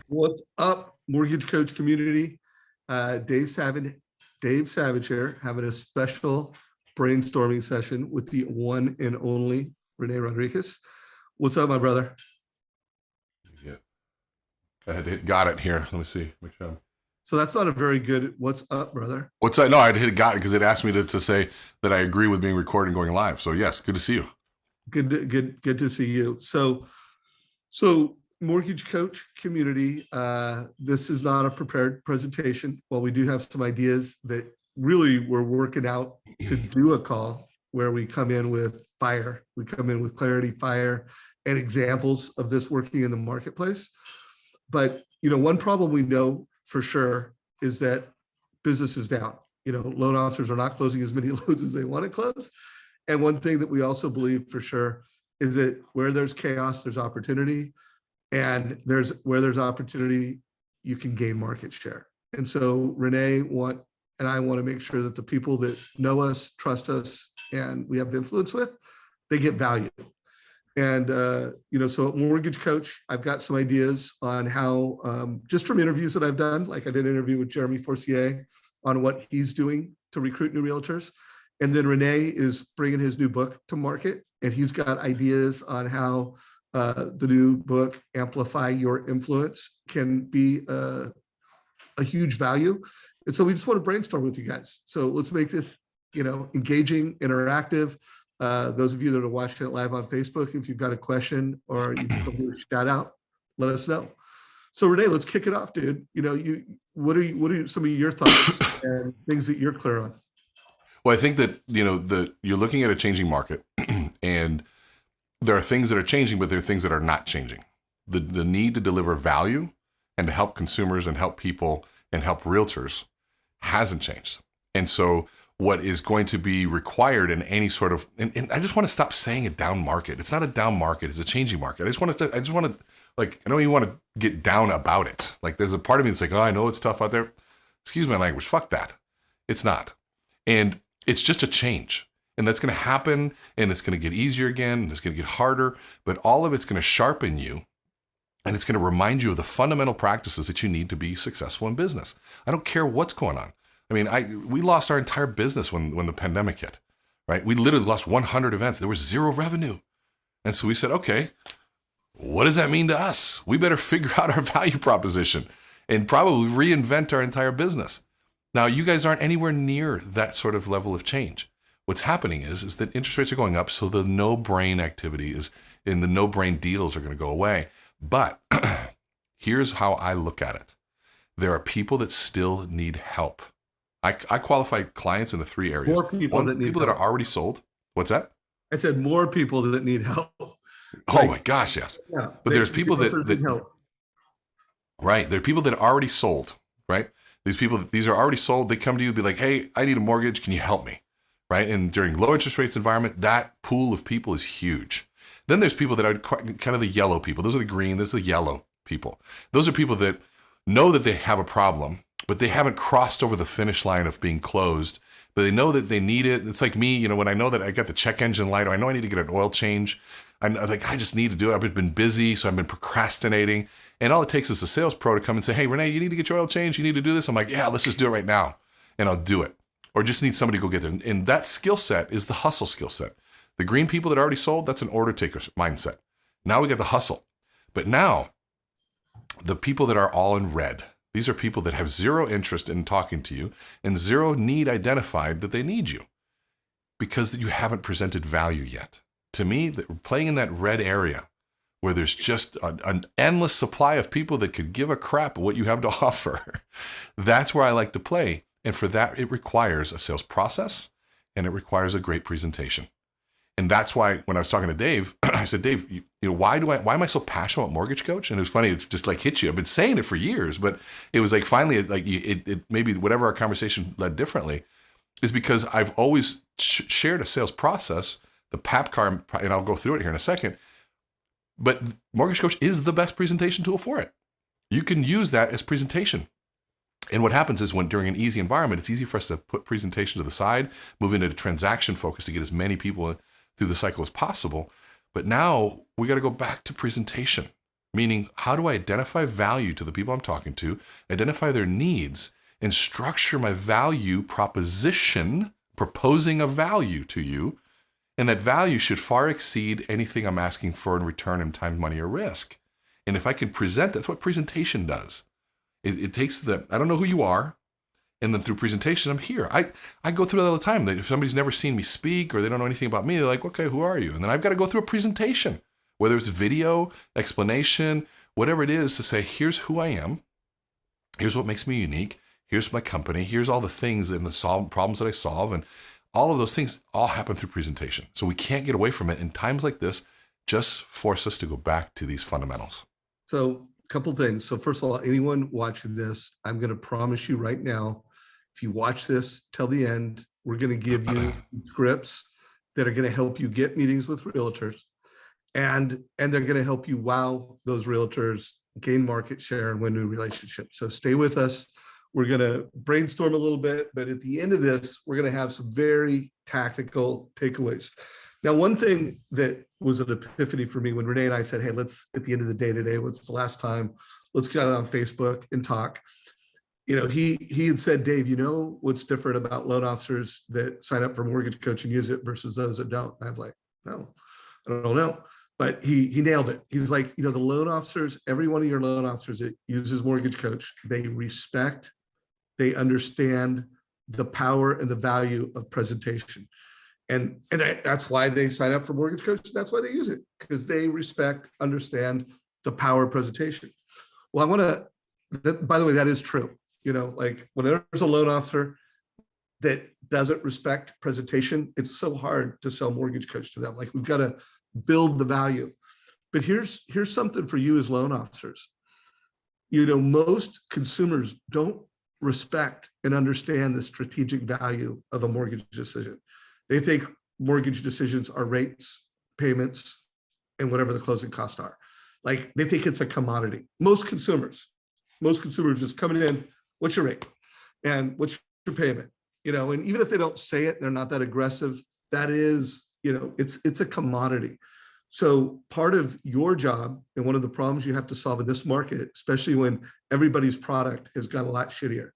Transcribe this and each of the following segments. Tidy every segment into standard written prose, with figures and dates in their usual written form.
What's up, Mortgage Coach community? Dave Savage here, having a special brainstorming session with the one and only Rene Rodriquez. What's up, my brother? Yeah, got it here. Let me see. Make sure. So that's not a very good "What's up, brother." What's that? No, I hit got it because it asked me to say that I agree with being recorded and going live. So yes, good to see you. Good to see you. So Mortgage Coach community, this is not a prepared presentation. While we do have some ideas that really we're working out to do a call where we come in with fire, we come in with clarity, fire, and examples of this working in the marketplace. But one problem we know for sure is that business is down. Loan officers are not closing as many loans as they want to close. And one thing that we also believe for sure is that where there's chaos, there's opportunity. And where there's opportunity, you can gain market share. And so Rene and I want to make sure that the people that know us, trust us, and we have influence with, they get value. And so at Mortgage Coach, I've got some ideas on how, just from interviews that I've done, like I did an interview with Jeremy Forcier on what he's doing to recruit new realtors. And then Rene is bringing his new book to market, and he's got ideas on how the new book, Amplify Your Influence, can be a huge value. And so we just want to brainstorm with you guys. So let's make this, engaging, interactive. Those of you that are watching it live on Facebook, if you've got a question or you can do a shout out, let us know. So Rene, let's kick it off, dude. What are some of your thoughts and things that you're clear on? Well, I think that, you're looking at a changing market and there are things that are changing, but there are things that are not changing. The need to deliver value and to help consumers and help people and help realtors hasn't changed. And so what is going to be required in any sort of, and I just want to stop saying a down market. It's not a down market, it's a changing market. I just want to, like, I know you want to get down about it. Like there's a part of me that's like, oh, I know it's tough out there. Excuse my language, fuck that. It's not. And it's just a change. And that's going to happen, and it's going to get easier again, and it's going to get harder, but all of it's going to sharpen you, and it's going to remind you of the fundamental practices that you need to be successful in business. I don't care what's going on. I mean, we lost our entire business when the pandemic hit, right? We literally lost 100 events. There was zero revenue. And so we said, okay, what does that mean to us? We better figure out our value proposition and probably reinvent our entire business. Now, you guys aren't anywhere near that sort of level of change. What's happening is that interest rates are going up, so the no-brain activity and the no-brain deals are going to go away. But here's how I look at it. There are people that still need help. I qualify clients into three areas. More people that are already sold. What's that? I said more people that need help. Oh my gosh, yes. Yeah, but there's people that help. Right. There are people that are already sold, right? These are already sold. They come to you and be like, hey, I need a mortgage. Can you help me? Right? And during low interest rates environment, that pool of people is huge. Then there's people that are kind of the yellow people. Those are the green, those are the yellow people. Those are people that know that they have a problem, but they haven't crossed over the finish line of being closed, but they know that they need it. It's like me, when I know that I got the check engine light, or I know I need to get an oil change. I'm like, I just need to do it. I've been busy, so I've been procrastinating. And all it takes is a sales pro to come and say, hey, Rene, you need to get your oil change. You need to do this. I'm like, yeah, let's just do it right now. And I'll do it. Or just need somebody to go get there. And that skill set is the hustle skill set. The green people that are already sold, that's an order taker mindset. Now we got the hustle. But now, the people that are all in red, these are people that have zero interest in talking to you and zero need identified that they need you because you haven't presented value yet. To me, playing in that red area where there's just an endless supply of people that could give a crap what you have to offer, that's where I like to play. And for that, it requires a sales process and it requires a great presentation. And that's why when I was talking to Dave, I said, Dave, why am I so passionate about Mortgage Coach? And it was funny, it's just like hit you. I've been saying it for years, but it was like finally, like it maybe whatever our conversation led differently is because I've always shared a sales process, the PAP car, and I'll go through it here in a second. But Mortgage Coach is the best presentation tool for it. You can use that as presentation. And what happens is when during an easy environment, it's easy for us to put presentation to the side, move into a transaction focus to get as many people through the cycle as possible. But now we got to go back to presentation. Meaning, how do I identify value to the people I'm talking to, identify their needs, and structure my value proposition, proposing a value to you, and that value should far exceed anything I'm asking for in return in time, money, or risk. And if I can present, that's what presentation does. It takes I don't know who you are, and then through presentation, I'm here. I go through that all the time. That if somebody's never seen me speak or they don't know anything about me, they're like, okay, who are you? And then I've got to go through a presentation, whether it's video, explanation, whatever it is, to say, here's who I am. Here's what makes me unique. Here's my company. Here's all the things and the problems that I solve. And all of those things all happen through presentation. So we can't get away from it. And times like this just force us to go back to these fundamentals. So a couple things. So first of all, anyone watching this, I'm going to promise you right now, if you watch this till the end, we're going to give you scripts that are going to help you get meetings with realtors, and they're going to help you wow those realtors, gain market share, and win new relationships. So stay with us. We're going to brainstorm a little bit, but at the end of this, we're going to have some very tactical takeaways. Now, one thing that was an epiphany for me when Rene and I said, hey, let's, at the end of the day today, what's the last time, let's get on Facebook and talk. You know, he had said, Dave, you know what's different about loan officers that sign up for Mortgage Coach and use it versus those that don't? And I was like, no, I don't know. But he nailed it. He's like, you know, the loan officers, every one of your loan officers that uses Mortgage Coach, they respect, they understand the power and the value of presentation. And that's why they sign up for Mortgage Coach. That's why they use it, because they respect, understand the power of presentation. Well, I want to, by the way, that is true. You know, like when there's a loan officer that doesn't respect presentation, it's so hard to sell Mortgage Coach to them. Like we've got to build the value. But here's something for you as loan officers. You know, most consumers don't respect and understand the strategic value of a mortgage decision. They think mortgage decisions are rates, payments, and whatever the closing costs are. Like they think it's a commodity. Most consumers just coming in, what's your rate? And what's your payment? You know, and even if they don't say it, they're not that aggressive. That is, you know, it's a commodity. So part of your job and one of the problems you have to solve in this market, especially when everybody's product has got a lot shittier.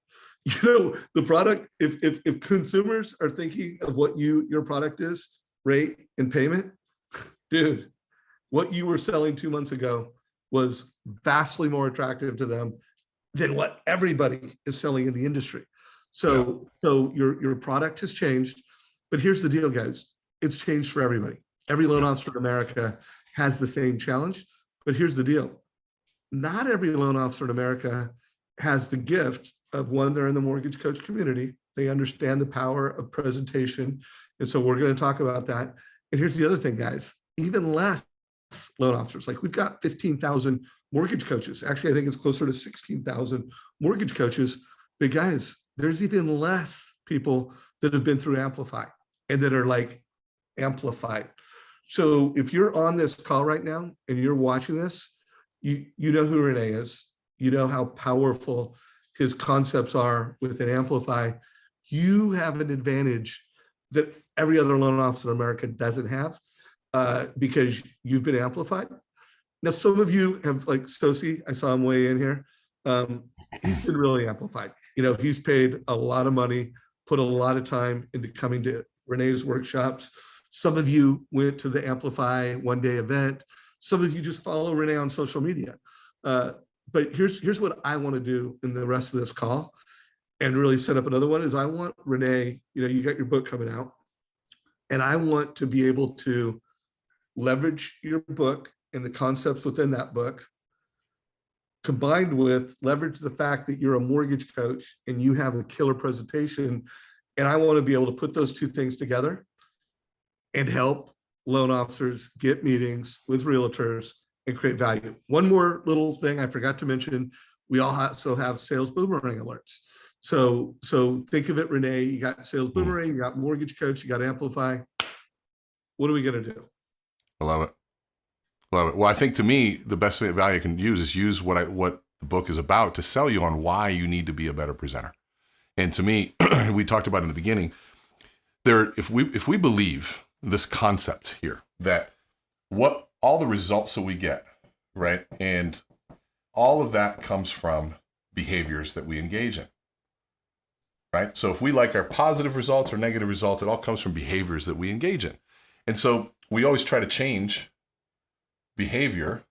You know, the product, if consumers are thinking of what your product is, rate and payment, dude, what you were selling 2 months ago was vastly more attractive to them than what everybody is selling in the industry. So your product has changed, but here's the deal, guys. It's changed for everybody. Every loan officer in America has the same challenge, but here's the deal. Not every loan officer in America has the gift of, one, they're in the Mortgage Coach community. They understand the power of presentation. And so we're going to talk about that. And here's the other thing, guys, even less loan officers. Like we've got 15,000 mortgage coaches. Actually, I think it's closer to 16,000 mortgage coaches. But guys, there's even less people that have been through Amplify and that are like amplified. So if you're on this call right now and you're watching this, you know who Rene is. You know how powerful his concepts are within Amplify. You have an advantage that every other loan officer in America doesn't have because you've been amplified. Now, some of you have, like Stosi, I saw him weigh in here. He's been really amplified. You know, he's paid a lot of money, put a lot of time into coming to Rene's workshops. Some of you went to the Amplify one-day event. Some of you just follow Rene on social media. But here's what I want to do in the rest of this call and really set up another one is I want Rene, you know, you got your book coming out, and I want to be able to leverage your book and the concepts within that book, combined with leverage the fact that you're a mortgage coach and you have a killer presentation. And I want to be able to put those two things together and help loan officers get meetings with realtors and create value. One more little thing I forgot to mention, we also have sales boomerang alerts. So think of it, Rene, you got sales boomerang, you got mortgage coach, you got Amplify. What are we going to do? I love it. Love it. Well, I think to me, the best value I can use is use what the book is about to sell you on why you need to be a better presenter. And to me, we talked about in the beginning, if we believe this concept here, that what all the results that we get, right? And all of that comes from behaviors that we engage in, right? So if we like our positive results or negative results, it all comes from behaviors that we engage in. And so we always try to change behavior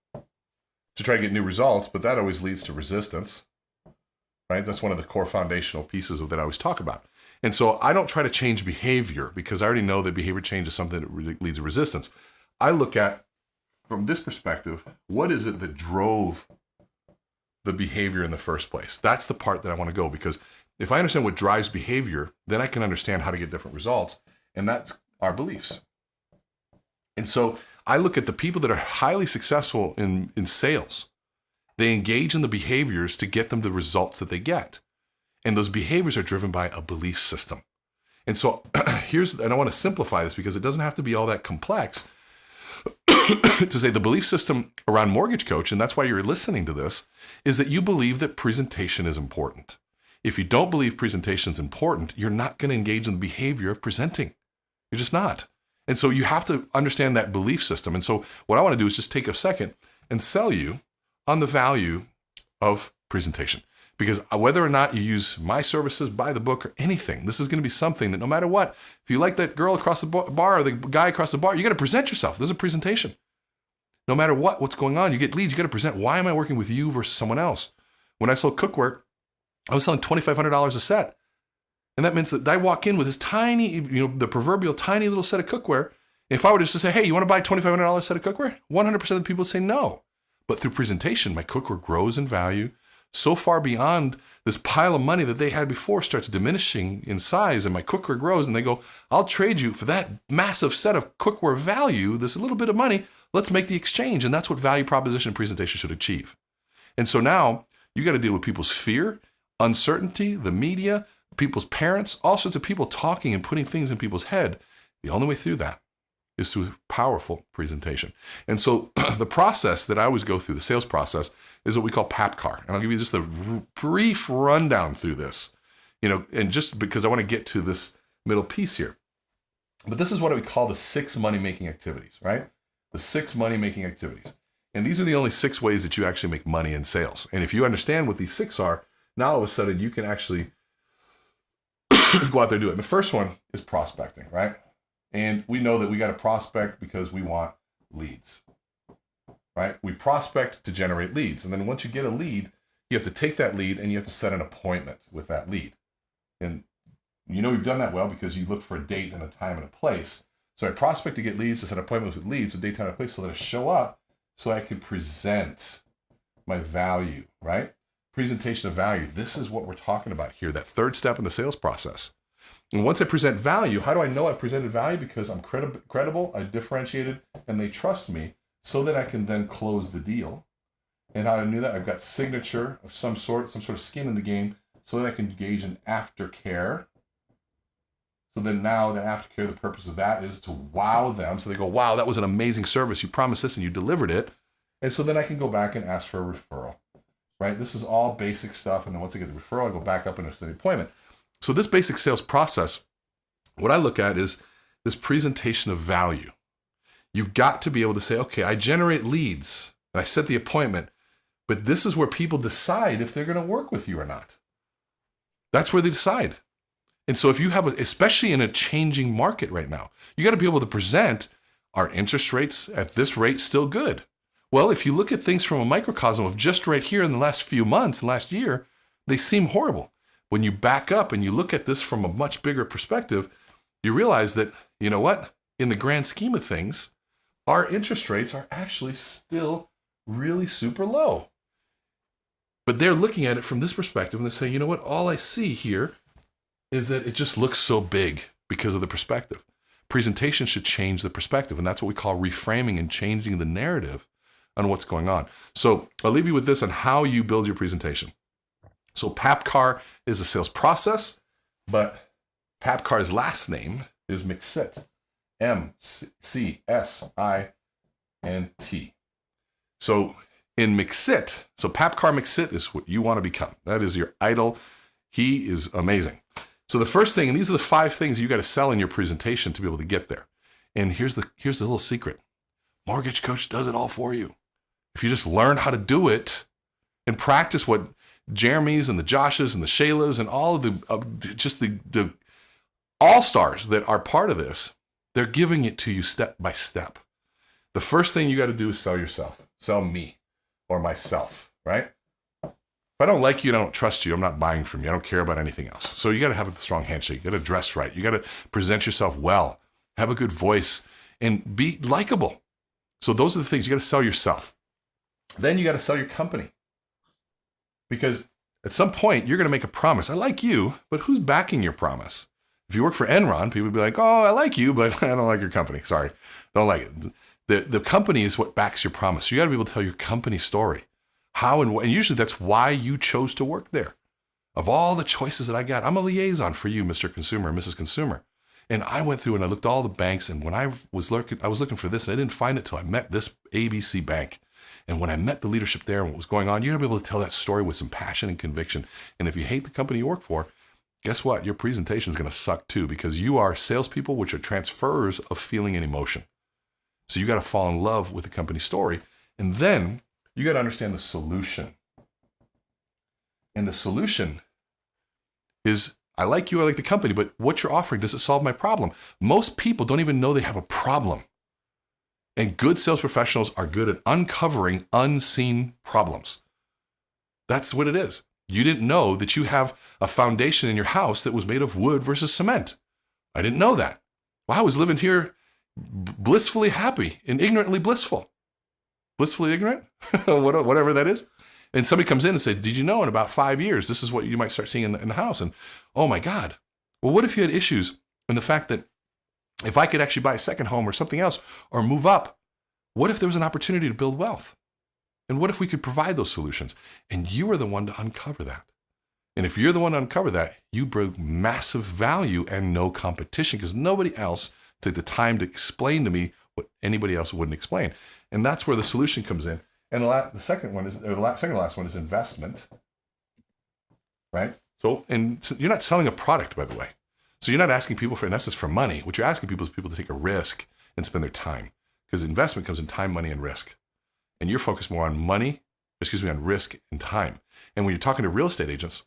to try to get new results, but that always leads to resistance, right? That's one of the core foundational pieces of that I always talk about. And so I don't try to change behavior because I already know that behavior change is something that leads to resistance. I look at, from this perspective, what is it that drove the behavior in the first place? That's the part that I want to go, because if I understand what drives behavior, then I can understand how to get different results. And that's our beliefs. And so I look at the people that are highly successful in sales. They engage in the behaviors to get them the results that they get. And those behaviors are driven by a belief system. And so and I want to simplify this because it doesn't have to be all that complex to say the belief system around Mortgage Coach, and that's why you're listening to this, is that you believe that presentation is important. If you don't believe presentation is important, you're not going to engage in the behavior of presenting. You're just not. And so you have to understand that belief system. And so what I want to do is just take a second and sell you on the value of presentation. Because whether or not you use my services, buy the book, or anything, this is going to be something that no matter what, if you like that girl across the bar or the guy across the bar, you got to present yourself. There's a presentation. No matter what's going on, you get leads, you got to present. Why am I working with you versus someone else? When I sold cookware, I was selling $2,500 a set. And that means that I walk in with this tiny, the proverbial tiny little set of cookware. If I were just to say, hey, you want to buy $2,500 set of cookware? 100% of the people would say no. But through presentation, my cookware grows in value so far beyond this pile of money that they had before starts diminishing in size, and my cookware grows, and they go, I'll trade you for that massive set of cookware value, this little bit of money, let's make the exchange. And that's what value proposition and presentation should achieve. And so now you got to deal with people's fear, uncertainty, the media, people's parents, all sorts of people talking and putting things in people's head. The only way through that is through powerful presentation. And so the process that I always go through, the sales process, is what we call PAPCAR. And I'll give you just a brief rundown through this, and just because I want to get to this middle piece here. But this is what we call the 6 money-making activities, right? The 6 money-making activities. And these are the only 6 ways that you actually make money in sales. And if you understand what these 6 are, now all of a sudden you can actually go out there and do it. And the first one is prospecting, right? And we know that we got to prospect because we want leads, right? We prospect to generate leads. And then once you get a lead, you have to take that lead and you have to set an appointment with that lead. And you've done that well because you look for a date and a time and a place. So I prospect to get leads, to set appointments with leads, a date, time, and a place so that I show up so I can present my value, right? Presentation of value. This is what we're talking about here, that third step in the sales process. And once I present value, how do I know I presented value? Because I'm credible, I differentiated, and they trust me so that I can then close the deal. And how I knew that? I've got signature of some sort of skin in the game so that I can engage in aftercare. So then now the aftercare, the purpose of that is to wow them. So they go, wow, that was an amazing service. You promised this and you delivered it. And so then I can go back and ask for a referral, right? This is all basic stuff. And then once I get the referral, I go back up and set the appointment. So this basic sales process, what I look at is this presentation of value. You've got to be able to say, okay, I generate leads and I set the appointment, but this is where people decide if they're going to work with you or not. That's where they decide. And so if you have, especially in a changing market right now, you got to be able to present, are interest rates at this rate still good? Well, if you look at things from a microcosm of just right here in the last few months, last year, they seem horrible. When you back up and you look at this from a much bigger perspective, you realize that, you know what, in the grand scheme of things, our interest rates are actually still really super low. But they're looking at it from this perspective and they're saying, you know what, all I see here is that it just looks so big because of the perspective. Presentation should change the perspective, and that's what we call reframing and changing the narrative on what's going on. So I'll leave you with this on how you build your presentation. So PAPCAR is a sales process, but PAPCAR's last name is MCSINT, MCSINT. So in MCSINT, so PAPCAR MCSINT is what you want to become. That is your idol. He is amazing. So the first thing, and these are the 5 things you got to sell in your presentation to be able to get there. And here's the little secret. Mortgage Coach does it all for you. if you just learn how to do it and practice what Jeremy's and the Joshes and the Shaylas and all of the all-stars that are part of this, they're giving it to you step by step. The first thing you got to do is sell yourself, sell me or myself, right? If I don't like you and I don't trust you, I'm not buying from you. I don't care about anything else. So you got to have a strong handshake. You got to dress right. You got to present yourself well, have a good voice, and be likable. So those are the things. You got to sell yourself. Then you got to sell your company. Because at some point, you're going to make a promise. I like you, but who's backing your promise? If you work for Enron, people would be like, oh, I like you, but I don't like your company. Sorry, don't like it. The company is what backs your promise. You got to be able to tell your company story. How and usually that's why you chose to work there. Of all the choices that I got, I'm a liaison for you, Mr. Consumer, Mrs. Consumer. And I went through and I looked at all the banks, and when I was looking for this, and I didn't find it till I met this ABC bank. And when I met the leadership there and what was going on, you're gonna be able to tell that story with some passion and conviction. And if you hate the company you work for, guess what? Your presentation is gonna suck too, because you are salespeople, which are transfers of feeling and emotion. So you gotta fall in love with the company story. And then you got to understand the solution. And the solution is, I like you, I like the company, but what you're offering, does it solve my problem? Most people don't even know they have a problem. And good sales professionals are good at uncovering unseen problems. That's what it is. You didn't know that you have a foundation in your house that was made of wood versus cement. I didn't know that. Well, I was living here blissfully happy and ignorantly blissful. Blissfully ignorant, whatever that is. And somebody comes in and says, did you know in about 5 years, this is what you might start seeing in the house? And oh my God. Well, what if you had issues in the fact that if I could actually buy a second home or something else or move up, what if there was an opportunity to build wealth? And what if we could provide those solutions? And you are the one to uncover that. And if you're the one to uncover that, you bring massive value and no competition, because nobody else took the time to explain to me what anybody else wouldn't explain. And that's where the solution comes in. And the second one is, or the second to last one is investment, right? So you're not selling a product, by the way. So you're not asking people in essence for money. What you're asking people is people to take a risk and spend their time, because investment comes in time, money, and risk. And you're focused more on on risk and time. And when you're talking to real estate agents,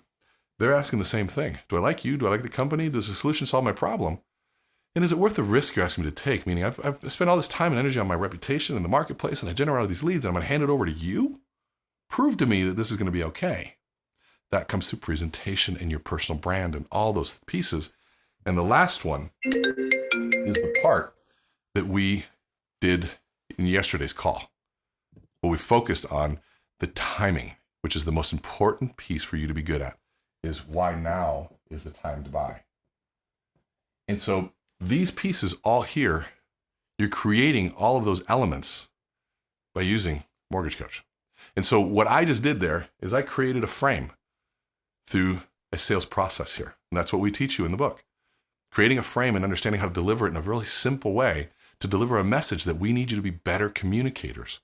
they're asking the same thing. Do I like you? Do I like the company? Does the solution solve my problem? And is it worth the risk you're asking me to take? Meaning I've spent all this time and energy on my reputation in the marketplace, and I generate all these leads, and I'm going to hand it over to you? Prove to me that this is going to be okay. That comes through presentation and your personal brand and all those pieces. And the last one is the part that we did in yesterday's call, where we focused on the timing, which is the most important piece for you to be good at, is why now is the time to buy. And so these pieces all here, you're creating all of those elements by using Mortgage Coach. And so what I just did there is I created a frame through a sales process here. And that's what we teach you in the book. Creating a frame and understanding how to deliver it in a really simple way to deliver a message that we need you to be better communicators.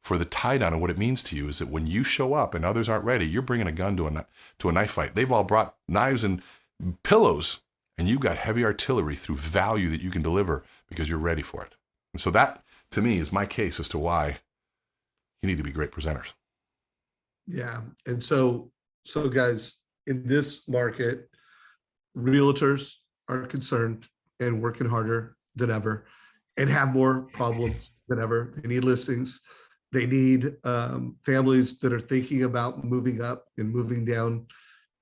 For the tie down and what it means to you is that when you show up and others aren't ready, you're bringing a gun to a knife fight. They've all brought knives and pillows, and you've got heavy artillery through value that you can deliver because you're ready for it. And so that, to me, is my case as to why you need to be great presenters. Yeah. And so guys, in this market, realtors are concerned and working harder than ever and have more problems than ever. They need listings. They need families that are thinking about moving up and moving down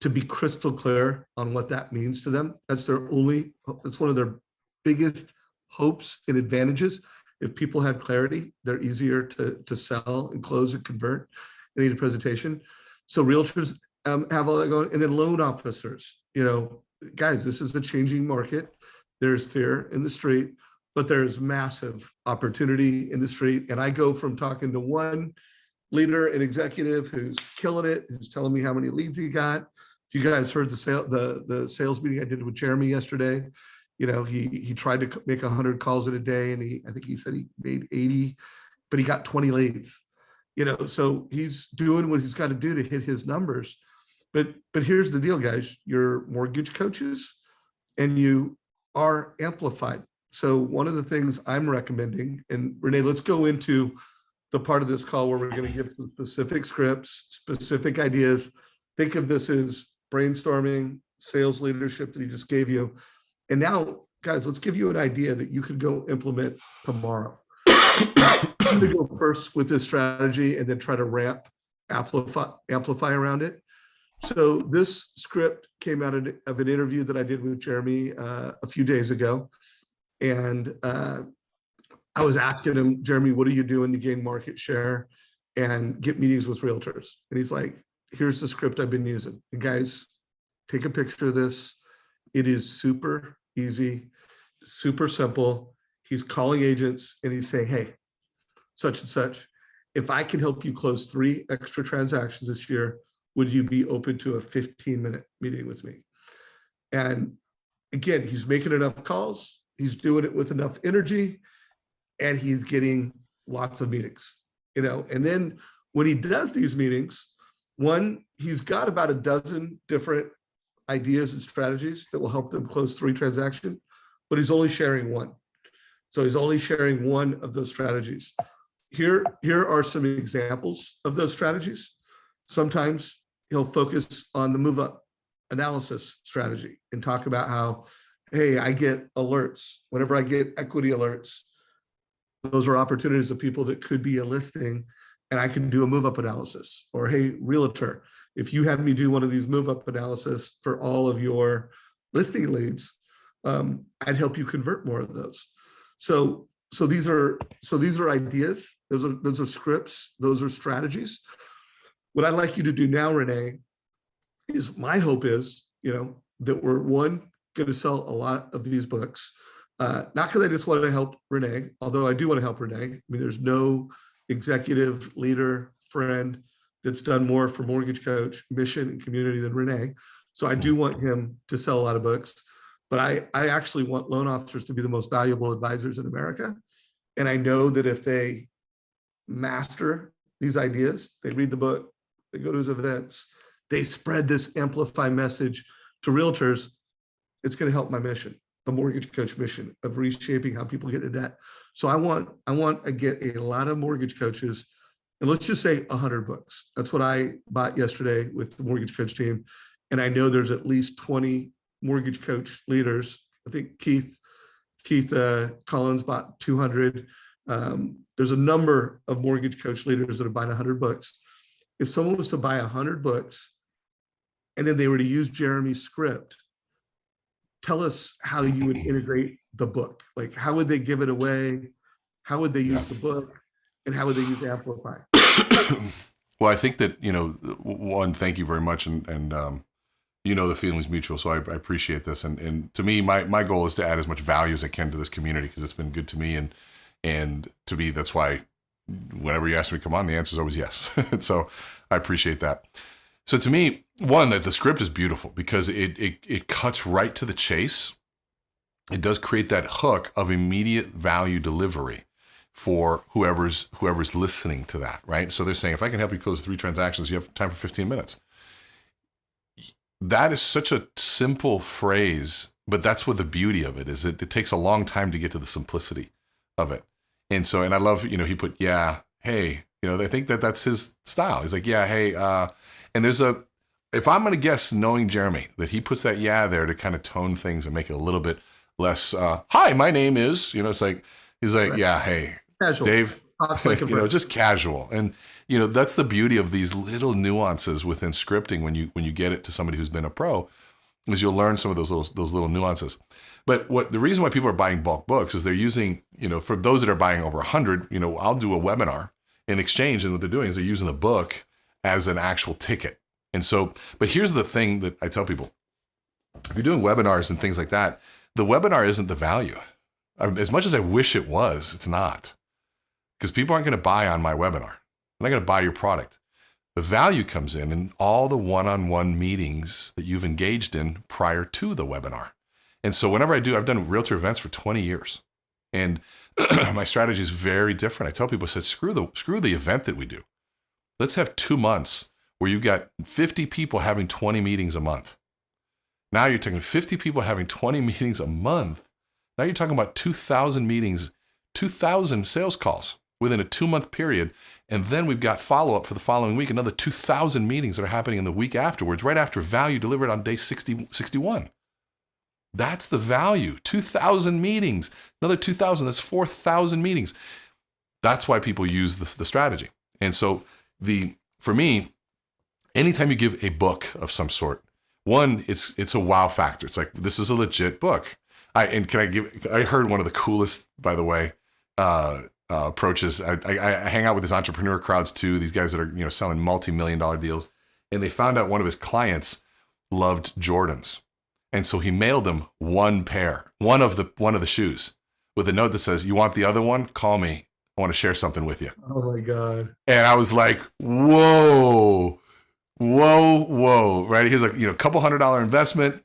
to be crystal clear on what that means to them. That's one of their biggest hopes and advantages. If people have clarity, they're easier to sell and close and convert. They need a presentation. So realtors have all that going. And then loan officers, guys, this is a changing market. There's fear in the street, but there's massive opportunity in the street. And I go from talking to one leader and executive who's killing it, who's telling me how many leads he got. If you guys heard the sales meeting I did with Jeremy yesterday, he tried to make 100 calls in a day, and I think he said he made 80, but he got 20 leads. So he's doing what he's got to do to hit his numbers. But here's the deal, guys. You're mortgage coaches, and you are amplified. So one of the things I'm recommending, and Rene, let's go into the part of this call where we're going to give some specific scripts, specific ideas. Think of this as brainstorming, sales leadership that he just gave you. And now, guys, let's give you an idea that you could go implement tomorrow. I'm going to go first with this strategy and then try to amplify around it. So this script came out of an interview that I did with Jeremy a few days ago. And I was asking him, Jeremy, what are you doing to gain market share and get meetings with realtors? And he's like, here's the script I've been using. And guys, take a picture of this. It is super easy, super simple. He's calling agents and he's saying, hey, such and such, if I can help you close 3 extra transactions this year, would you be open to a 15-minute meeting with me? And again, he's making enough calls. He's doing it with enough energy, and he's getting lots of meetings, and then when he does these meetings, one, he's got about a dozen different ideas and strategies that will help them close 3 transactions, but he's only sharing one. So he's only sharing one of those strategies. Here are some examples of those strategies. Sometimes he'll focus on the move up analysis strategy and talk about how, hey, I get alerts. Whenever I get equity alerts, those are opportunities of people that could be a listing, and I can do a move up analysis. Or, hey, realtor, if you have me do one of these move up analysis for all of your listing leads, I'd help you convert more of those. So these are ideas. Those are scripts. Those are strategies. What I'd like you to do now, Rene, is my hope is, that we're going to sell a lot of these books. Not because I just want to help Rene, although I do want to help Rene. I mean, there's no executive leader, friend that's done more for Mortgage Coach, mission, and community than Rene. So I do want him to sell a lot of books, but I actually want loan officers to be the most valuable advisors in America. And I know that if they master these ideas, they read the book, they go to his events, they spread this amplified message to realtors, it's going to help my mission, the Mortgage Coach mission of reshaping how people get into debt. So I want to get a lot of mortgage coaches, and let's just say 100 books. That's what I bought yesterday with the Mortgage Coach team. And I know there's at least 20 mortgage coach leaders. I think Keith Collins bought 200. There's a number of mortgage coach leaders that are buying 100 books. If someone was to buy 100 books and then they were to use Jeremy's script, tell us how you would integrate the book. Like, how would they give it away? How would they use the book? And how would they use Amplify? Well, I think that, one, thank you very much. And the feeling's mutual. So I appreciate this. And to me, my goal is to add as much value as I can to this community, because it's been good to me. And to me, that's why whenever you ask me to come on, the answer is always yes. So I appreciate that. So to me, one, that the script is beautiful because it cuts right to the chase. It does create that hook of immediate value delivery for whoever's listening to that, right? So they're saying, if I can help you close 3 transactions, you have time for 15 minutes. That is such a simple phrase, but that's what the beauty of it is. It takes a long time to get to the simplicity of it. And I love, he put, yeah, hey, I think that that's his style. He's like, yeah, hey, and if I'm going to guess, knowing Jeremy, that he puts that yeah there to kind of tone things and make it a little bit less, hi, my name is, it's like, he's like, right. Yeah, hey, casual. Dave, like just casual. And, that's the beauty of these little nuances within scripting when you get it to somebody who's been a pro, is you'll learn some of those little nuances. But the reason why people are buying bulk books is they're using, for those that are buying over 100, I'll do a webinar in exchange. And what they're doing is they're using the book as an actual ticket. And so, but here's the thing that I tell people, if you're doing webinars and things like that, the webinar isn't the value. As much as I wish it was, it's not. Because people aren't going to buy on my webinar. They're not going to buy your product. The value comes in all the one-on-one meetings that you've engaged in prior to the webinar. And so whenever I've done realtor events for 20 years, and my strategy is very different. I tell people, I said, screw the event that we do. Let's have 2 months where you've got 50 people having 20 meetings a month. Now you're talking 50 people having 20 meetings a month. Now you're talking about 2,000 meetings, 2,000 sales calls within a 2-month period. And then we've got follow-up for the following week, another 2,000 meetings that are happening in the week afterwards, right after value delivered on day 61. That's the value. 2,000 meetings, another 2,000, that's 4,000 meetings. That's why people use the strategy. And so for me, anytime you give a book of some sort, one, it's a wow factor. It's like, this is a legit book. I heard one of the coolest, by the way, approaches. I hang out with these entrepreneur crowds too. These guys that are, selling multi-million-dollar deals. And they found out one of his clients loved Jordans. And so he mailed him one of the shoes with a note that says, "You want the other one? Call me. I want to share something with you." Oh my God. And I was like, whoa, right? Here's a couple $100 investment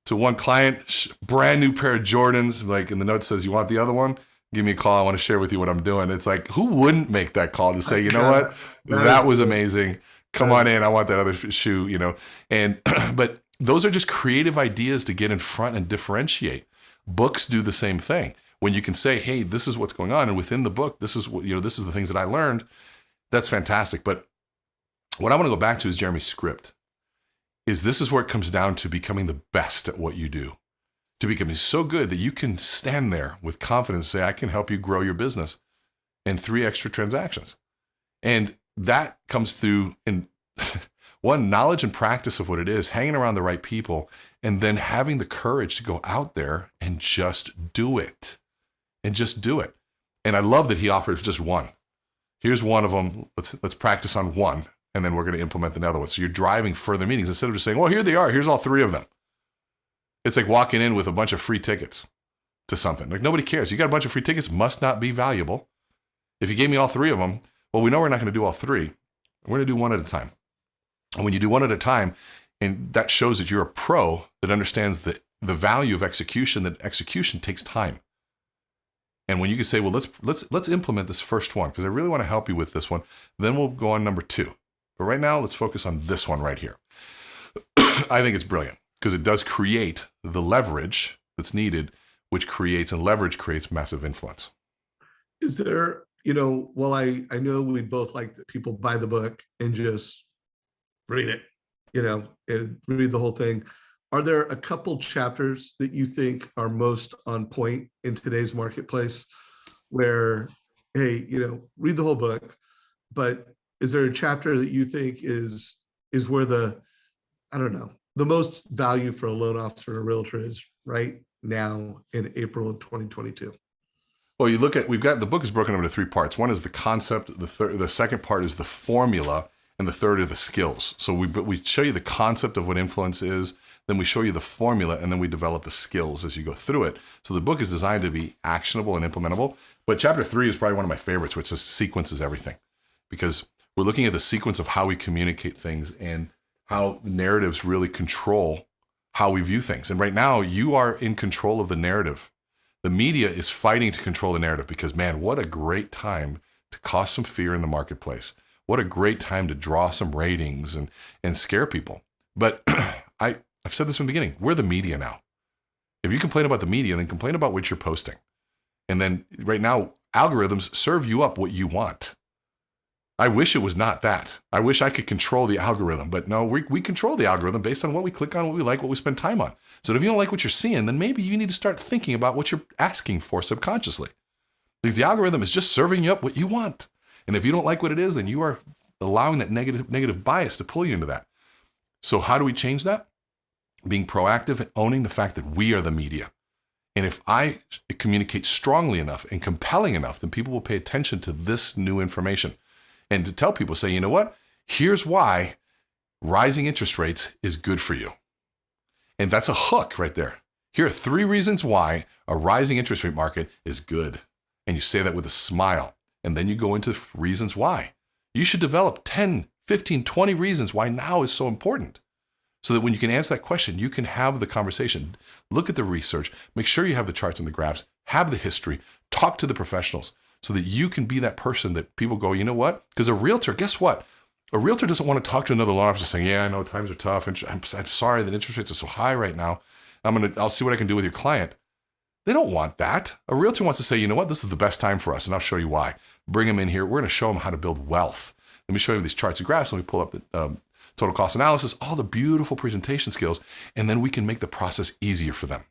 to one client, brand new pair of Jordans. Like, and the note says, "You want the other one? Give me a call. I want to share with you what I'm doing." It's like, who wouldn't make that call to say, what? That was amazing. Come on in. I want that other shoe, and, but those are just creative ideas to get in front and differentiate. Books do the same thing. When you can say, "Hey, this is what's going on," and within the book, this is what, this is the things that I learned. That's fantastic. But what I want to go back to is Jeremy's script. This is where it comes down to becoming the best at what you do, to becoming so good that you can stand there with confidence, say, "I can help you grow your business in 3 extra transactions." And that comes through in one, knowledge and practice of what it is, hanging around the right people, and then having the courage to go out there and just do it. And I love that he offers just one. Here's one of them. Let's practice on one, and then we're going to implement another one. So you're driving further meetings instead of just saying, "Well, here they are. Here's all 3 of them." It's like walking in with a bunch of free tickets to something. Like, nobody cares. You got a bunch of free tickets, must not be valuable. If you gave me all 3 of them, well, we know we're not going to do all 3. We're going to do one at a time. And when you do one at a time, and that shows that you're a pro that understands the value of execution, that execution takes time. And when you can say, "Well, let's implement this first one, because I really want to help you with this one. Then we'll go on number 2. But right now, let's focus on this one right here." I think it's brilliant, because it does create the leverage that's needed, which creates massive influence. Is there, well, I know we both like that people buy the book and just read it, and read the whole thing. Are there a couple chapters that you think are most on point in today's marketplace where, hey, read the whole book, but is there a chapter that you think is where the most value for a loan officer or a realtor is right now in April of 2022? Well, we've got, the book is broken up into 3 parts. One is the concept, the second part is the formula, and the third are the skills. So we show you the concept of what influence is, then we show you the formula, and then we develop the skills as you go through it. So the book is designed to be actionable and implementable. But chapter 3 is probably one of my favorites, which is sequence is everything. Because we're looking at the sequence of how we communicate things and how narratives really control how we view things. And right now, you are in control of the narrative. The media is fighting to control the narrative because, man, what a great time to cause some fear in the marketplace. What a great time to draw some ratings and scare people. But I've said this from the beginning, we're the media now. If you complain about the media, then complain about what you're posting. And then right now, algorithms serve you up what you want. I wish it was not that. I wish I could control the algorithm, but no, we control the algorithm based on what we click on, what we like, what we spend time on. So if you don't like what you're seeing, then maybe you need to start thinking about what you're asking for subconsciously. Because the algorithm is just serving you up what you want. And if you don't like what it is, then you are allowing that negative bias to pull you into that. So how do we change that? Being proactive and owning the fact that we are the media. And if I communicate strongly enough and compelling enough, then people will pay attention to this new information. And to tell people, say, you know what? Here's why rising interest rates is good for you. And that's a hook right there. Here are 3 reasons why a rising interest rate market is good. And you say that with a smile. And then you go into reasons why. You should develop 10, 15, 20 reasons why now is so important. So that when you can answer that question, you can have the conversation. Look at the research. Make sure you have the charts and the graphs. Have the history. Talk to the professionals so that you can be that person that people go, you know what? Because a realtor, guess what? A realtor doesn't want to talk to another loan officer saying, yeah, I know times are tough. And I'm sorry that interest rates are so high right now. I'll see what I can do with your client. They don't want that. A realtor wants to say, you know what, this is the best time for us, and I'll show you why. Bring them in here. We're going to show them how to build wealth. Let me show you these charts and graphs. Let me pull up the total cost analysis, all the beautiful presentation skills, and then we can make the process easier for them.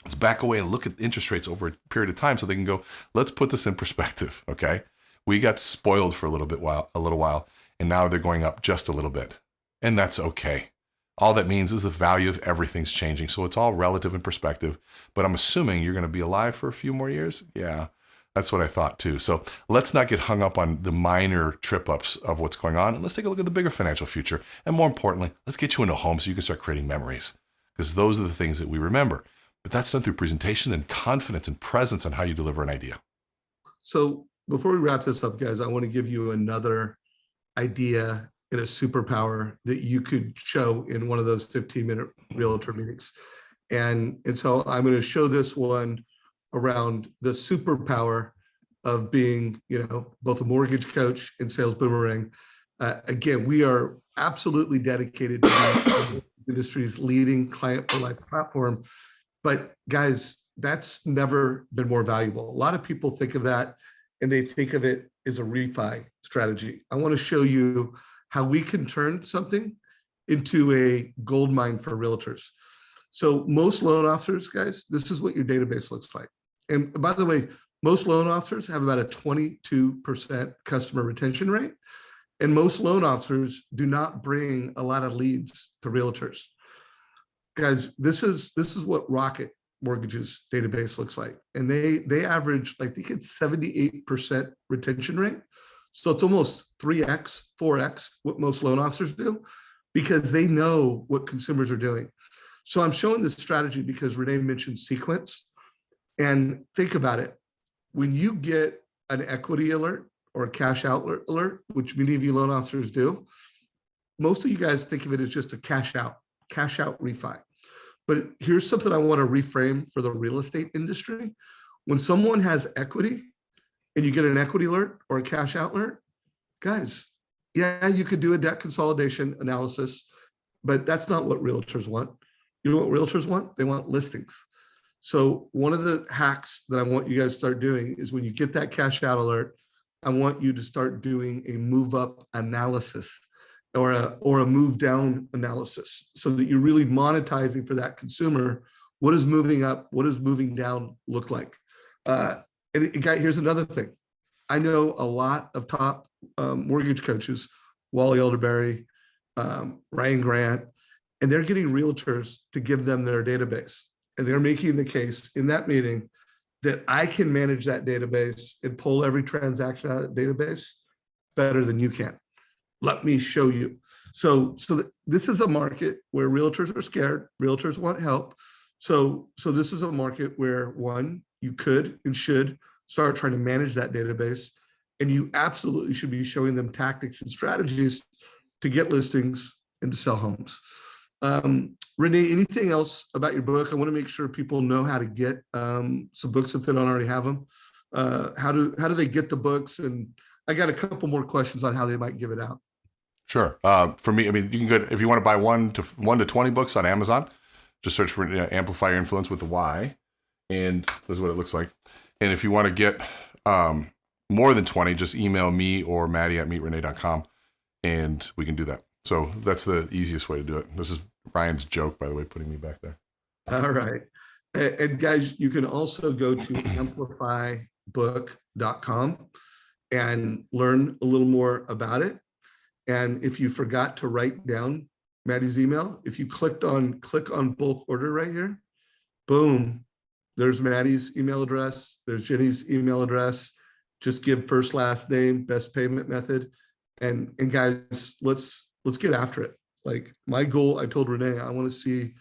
Let's back away and look at interest rates over a period of time so they can go, let's put this in perspective, okay? We got spoiled for a little while, and now they're going up just a little bit, and that's okay. All that means is the value of everything's changing, so it's all relative in perspective, but I'm assuming you're going to be alive for a few more years? Yeah, that's what I thought too. So let's not get hung up on the minor trip-ups of what's going on, and let's take a look at the bigger financial future, and more importantly, let's get you into a home so you can start creating memories, because those are the things that we remember. But that's done through presentation and confidence and presence on how you deliver an idea. So before we wrap this up, guys, I want to give you another idea in a superpower that you could show in one of those 15-minute realtor meetings. And so I'm going to show this one around the superpower of being, both a mortgage coach and sales boomerang. Again, we are absolutely dedicated to the industry's leading client for life platform. But guys, that's never been more valuable. A lot of people think of that and they think of it as a refi strategy. I want to show you how we can turn something into a gold mine for realtors. So most loan officers, guys, this is what your database looks like. And by the way, most loan officers have about a 22% customer retention rate. And most loan officers do not bring a lot of leads to realtors. Guys, this is what Rocket Mortgage's database looks like. And they average, I think it's 78% retention rate. So it's almost 3x, 4x what most loan officers do, because they know what consumers are doing. So I'm showing this strategy because Rene mentioned sequence. And think about it. When you get an equity alert or a cash out alert, which many of you loan officers do, most of you guys think of it as just a cash out refi. But here's something I want to reframe for the real estate industry. When someone has equity and you get an equity alert or a cash out alert, guys, yeah, you could do a debt consolidation analysis, but that's not what realtors want. You know what realtors want? They want listings. So one of the hacks that I want you guys to start doing is when you get that cash out alert, I want you to start doing a move up analysis or a move down analysis so that you're really monetizing for that consumer. What is moving up? What does moving down look like? Here's another thing. I know a lot of top mortgage coaches, Wally Elderberry, Ryan Grant, and they're getting realtors to give them their database. And they're making the case in that meeting that I can manage that database and pull every transaction out of the database better than you can. Let me show you. So this is a market where realtors are scared. Realtors want help. So this is a market where, one, you could and should start trying to manage that database. And you absolutely should be showing them tactics and strategies to get listings and to sell homes. Rene, anything else about your book? I want to make sure people know how to get some books if they don't already have them. How do they get the books? And I got a couple more questions on how they might give it out. Sure. For me, I mean, you can go if you want to buy 1 to 20 books on Amazon. Just search for Amplify Your Influence with the Y, and this is what it looks like. And if you want to get more than 20, just email me or Maddie at meetrene.com, and we can do that. So that's the easiest way to do it. This is Ryan's joke, by the way, putting me back there. All right. And guys, you can also go to amplifybook.com and learn a little more about it. And if you forgot to write down Maddie's email, if you click on bulk order right here, boom, there's Maddie's email address. There's Jenny's email address. Just give first, last name, best payment method. And guys, let's get after it. Like my goal, I told Rene, I want to see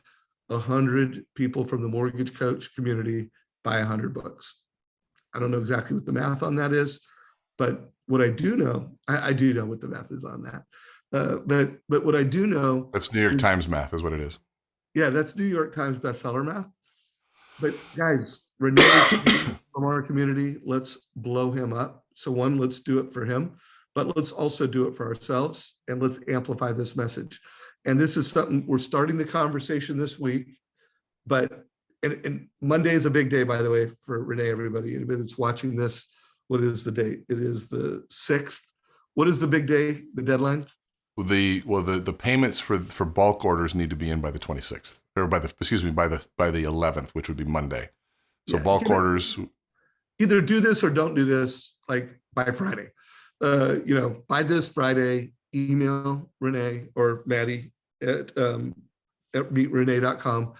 100 people from the mortgage coach community buy 100 books. I don't know exactly what the math on that is, but what I do know, I do know what the math is on that. But what I do know, that's New York Times math is what it is. Yeah, that's New York Times bestseller math. But guys, Rene from our community, let's blow him up. So one, let's do it for him, but let's also do it for ourselves, and let's amplify this message. And this is something we're starting the conversation this week, but and Monday is a big day, by the way, for Rene, everybody. Anybody that's watching this, what is the date? It is the 6th. What is the big day, the deadline? The payments for bulk orders need to be in by the 26th, or by the 11th, which would be Monday. So bulk orders. Either do this or don't do this, like by Friday. By this Friday, email Rene or Maddie at meetrene.com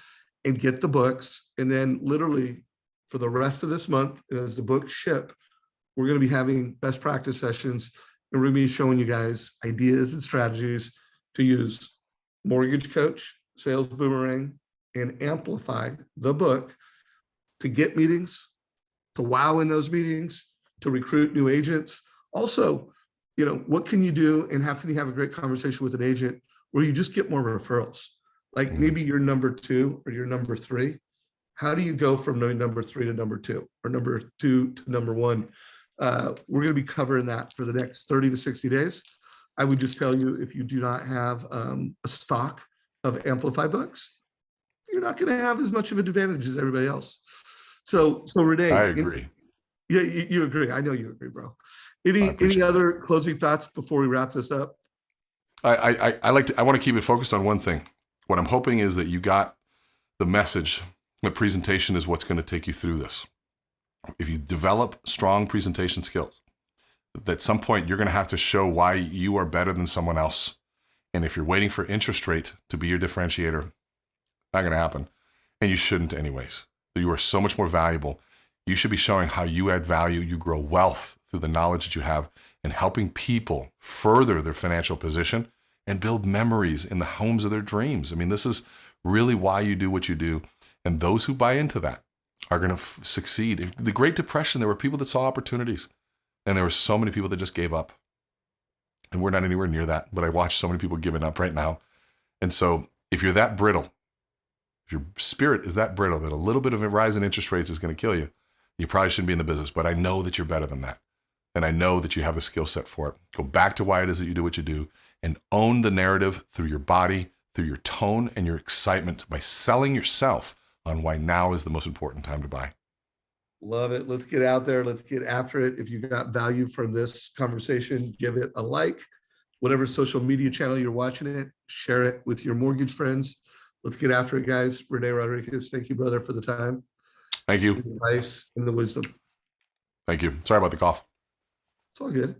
and get the books. And then literally for the rest of this month, and as the books ship, we're going to be having best practice sessions, and we're going to be showing you guys ideas and strategies to use Mortgage Coach, Sales Boomerang, and Amplify, the book, to get meetings, to wow in those meetings, to recruit new agents. Also, what can you do and how can you have a great conversation with an agent where you just get more referrals? Like maybe you're number 2 or you're number 3. How do you go from number 3 to number 2 or number 2 to number 1? We're going to be covering that for the next 30 to 60 days. I would just tell you, if you do not have a stock of Amplify books, you're not going to have as much of an advantage as everybody else. So Rene, I agree. Yeah, you agree. I know you agree, bro. Any other closing thoughts before we wrap this up? I want to keep it focused on one thing. What I'm hoping is that you got the message. The presentation is what's going to take you through this. If you develop strong presentation skills, at some point you're going to have to show why you are better than someone else. And if you're waiting for interest rate to be your differentiator, not going to happen. And you shouldn't anyways. You are so much more valuable. You should be showing how you add value, you grow wealth through the knowledge that you have, and helping people further their financial position and build memories in the homes of their dreams. I mean, this is really why you do what you do. And those who buy into that are going to succeed. The Great Depression, there were people that saw opportunities, and there were so many people that just gave up. And we're not anywhere near that, but I watch so many people giving up right now. And so if you're that brittle, if your spirit is that brittle that a little bit of a rise in interest rates is going to kill you, you probably shouldn't be in the business. But I know that you're better than that. And I know that you have the skill set for it. Go back to why it is that you do what you do and own the narrative through your body, through your tone and your excitement by selling yourself on why now is the most important time to buy. Love it. Let's get out there. Let's get after it. If you got value from this conversation, give it a like. Whatever social media channel you're watching it, share it with your mortgage friends. Let's get after it, guys. Rene Rodriquez, thank you, brother, for the time. Thank you. The advice and the wisdom. Thank you. Sorry about the cough. It's all good.